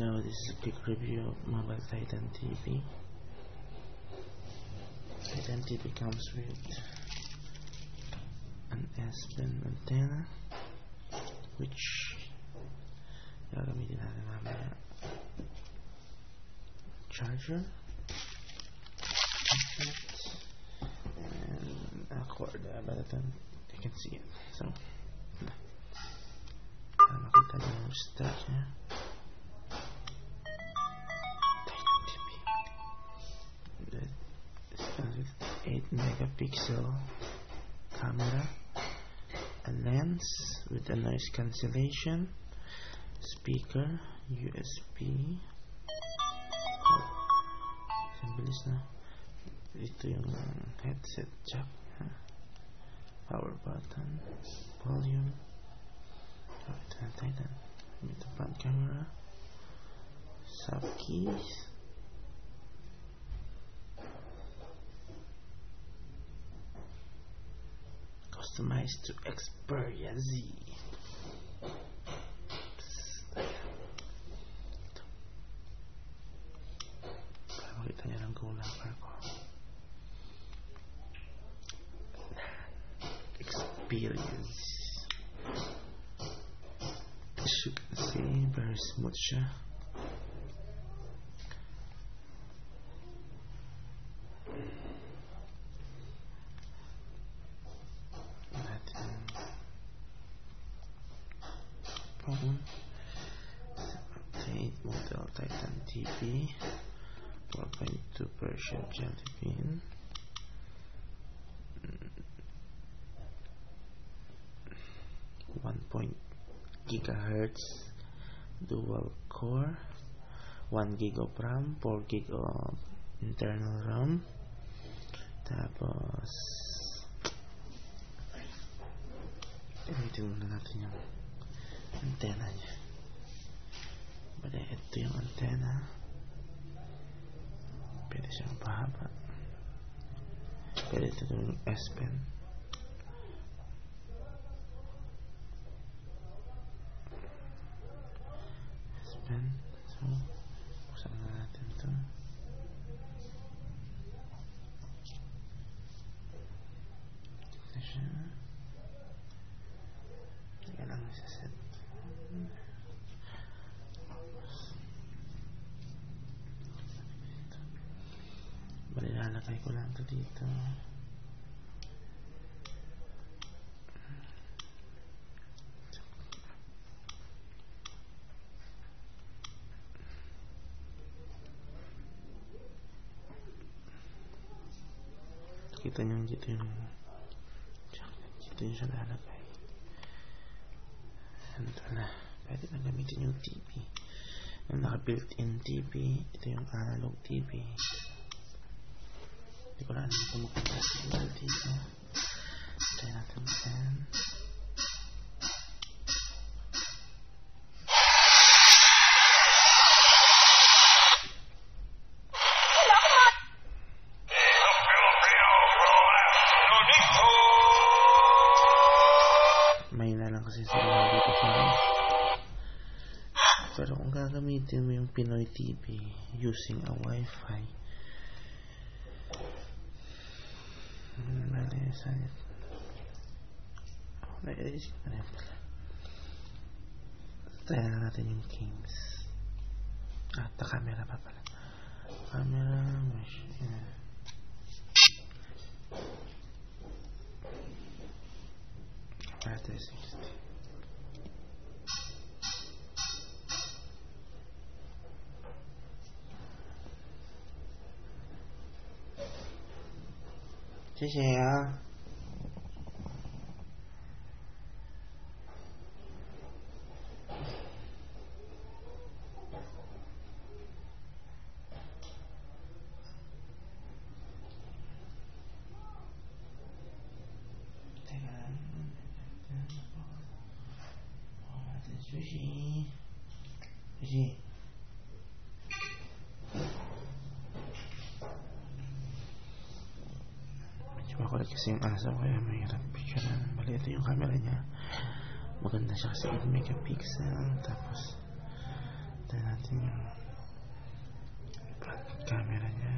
Now this is a quick review of Mobile Titan TV. Titan TV comes with an S-band antenna, which gagamitin natin mamaya. Charger, and a cord. By the time you can see it, so makita niyo yung stack niya. Titan TV. It comes with 8 megapixel camera, a lens with a noise cancellation, speaker, USB. Ang bilis na. Ito yung headset jack, power button, volume. Ito na Titan. Ito front camera, sub keys, customized to Xperia Z. Para makita niya ng gulakar ko. Experience. As you can see, very smooth siya. Phone. Update model Titan TV 4.2 Persian Jellybean. 1 gigahertz dual core, 1 gig of RAM, 4 gig of internal RAM. Tapos gamitin muna natin yung antenna niya. Bale, ito yung antenna. Pwede siyang pahaba. Pwede ito yung S-Pen. So, buksan na natin ito. Ito siya. Tingnan lang isa set. Bali, lalagay ko lang ito dito. Kita nyo dito yung dito yung siya lalagay. Ito na, pwede na gamitin yung TV, yung naka built-in TV. Ito yung analog TV. Hindi ko na alam kung makapasok dito. Try natin yan. Kasi sila dito pa. Pero kung gagamitin mo yung Pinoy TV using a Wi-Fi, bale, saan ito? Naisip ko na yan pala. Try na natin yung Kings. Ta camera pa pala. Camera, machine. Camera 360.谢谢呀。休息，休息。Makulit kasi yung aso, kaya mahirap picturean. Bali, ito yung camera niya. Maganda siya kasi 8 megapixel. Tapos Tayo natin yung front camera niya.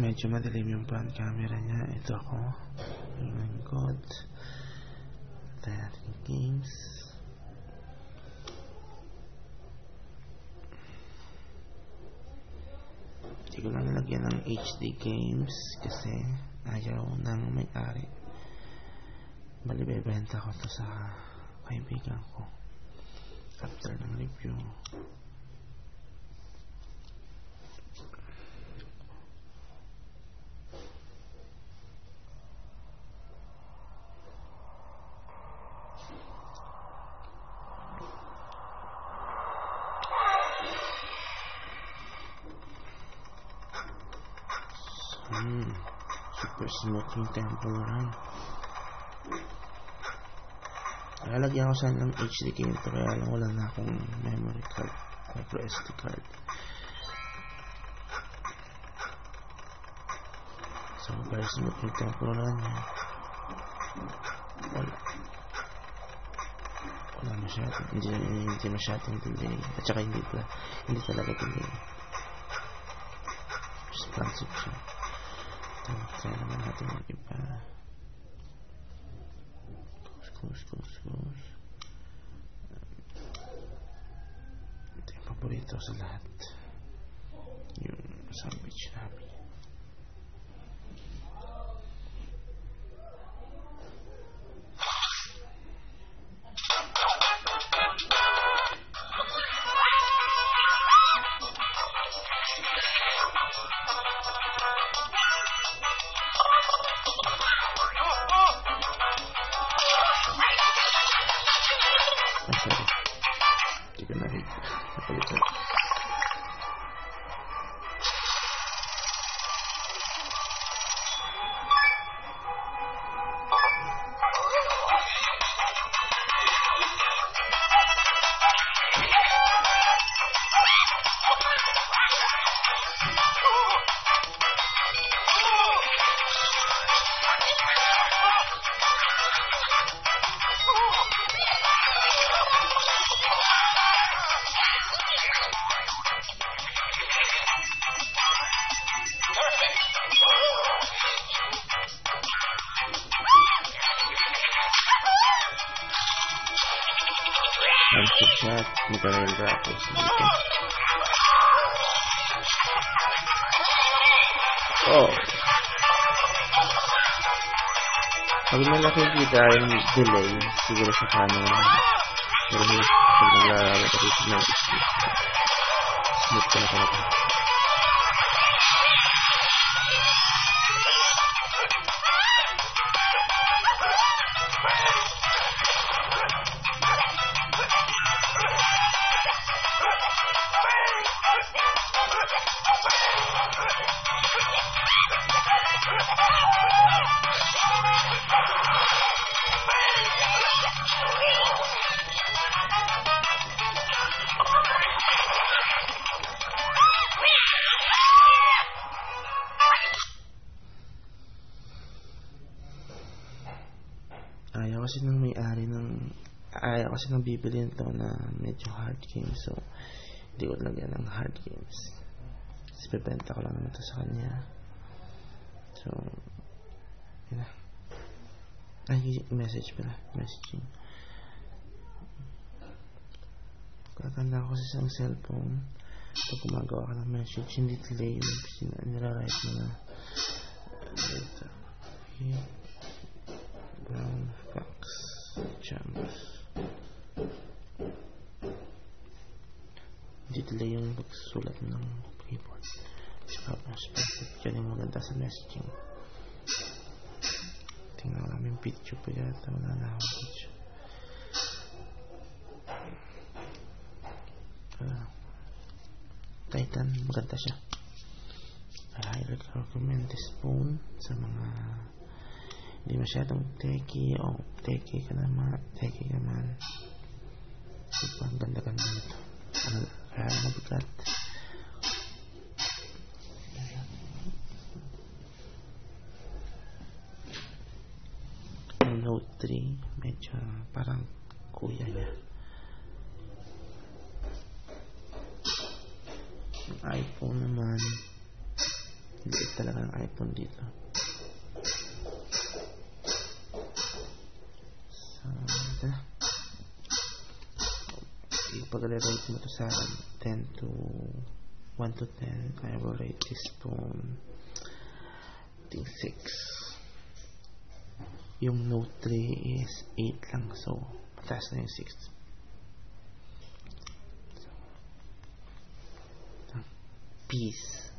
Medyo madilim yung front camera niya. Ito ako. Yung lingkod. Tayo natin yung games. Hindi ko lang nilagyan ng HD games kasi ayaw ng may-ari. Bali, bebenta ko to sa kaibigan ko after ng review. Super smooth yung temple run. Lalagyan ko sana ng HD game ito, kaya lang wala na akong memory card, micro SD card. So very smooth yung temple run niya. Wala masyadong, hindi masyadong delay, at saka hindi talaga delay. Responsive siya. Try naman natin yung iba. Close. Ito yung paborito sa lahat. Yung sandwich namin. Shot, magkakaroon graphics dito. Pag may nakikita yung delay, siguro sa camera. Pero pag naglalaro ka dito na smooth ka na talaga. Ayaw kasi nang bibili nito na medyo hard games, so hindi ko lagyan ng hard games. Kasi bebenta ko lang naman ito sa kanya. So yun na. Messaging. Kakanda ko sa isang cellphone. Pag gumagawa ka ng message, hindi delay yung nilawrite mo na data. Okay. Brown Fox Jams. Hindi delay yung pagsusulat ng keyboard. Saka perspective. Yan yung maganda sa messaging. Tingnan namin picture pa yata. Wala na akong picture. Titan. Maganda siya. I highly recommend this phone sa mga hindi masyadong techy o techy ka naman. So, ang ganda-ganda nito. Kaya mabigat. parang kuya niya. Yung iPhone naman, liit talaga ng iPhone dito. So, ipag-rate mo to sa 1 to 10, I will rate this phone I think 6. Yung Note 3 is 8 lang, so mataas na yung 6. Peace.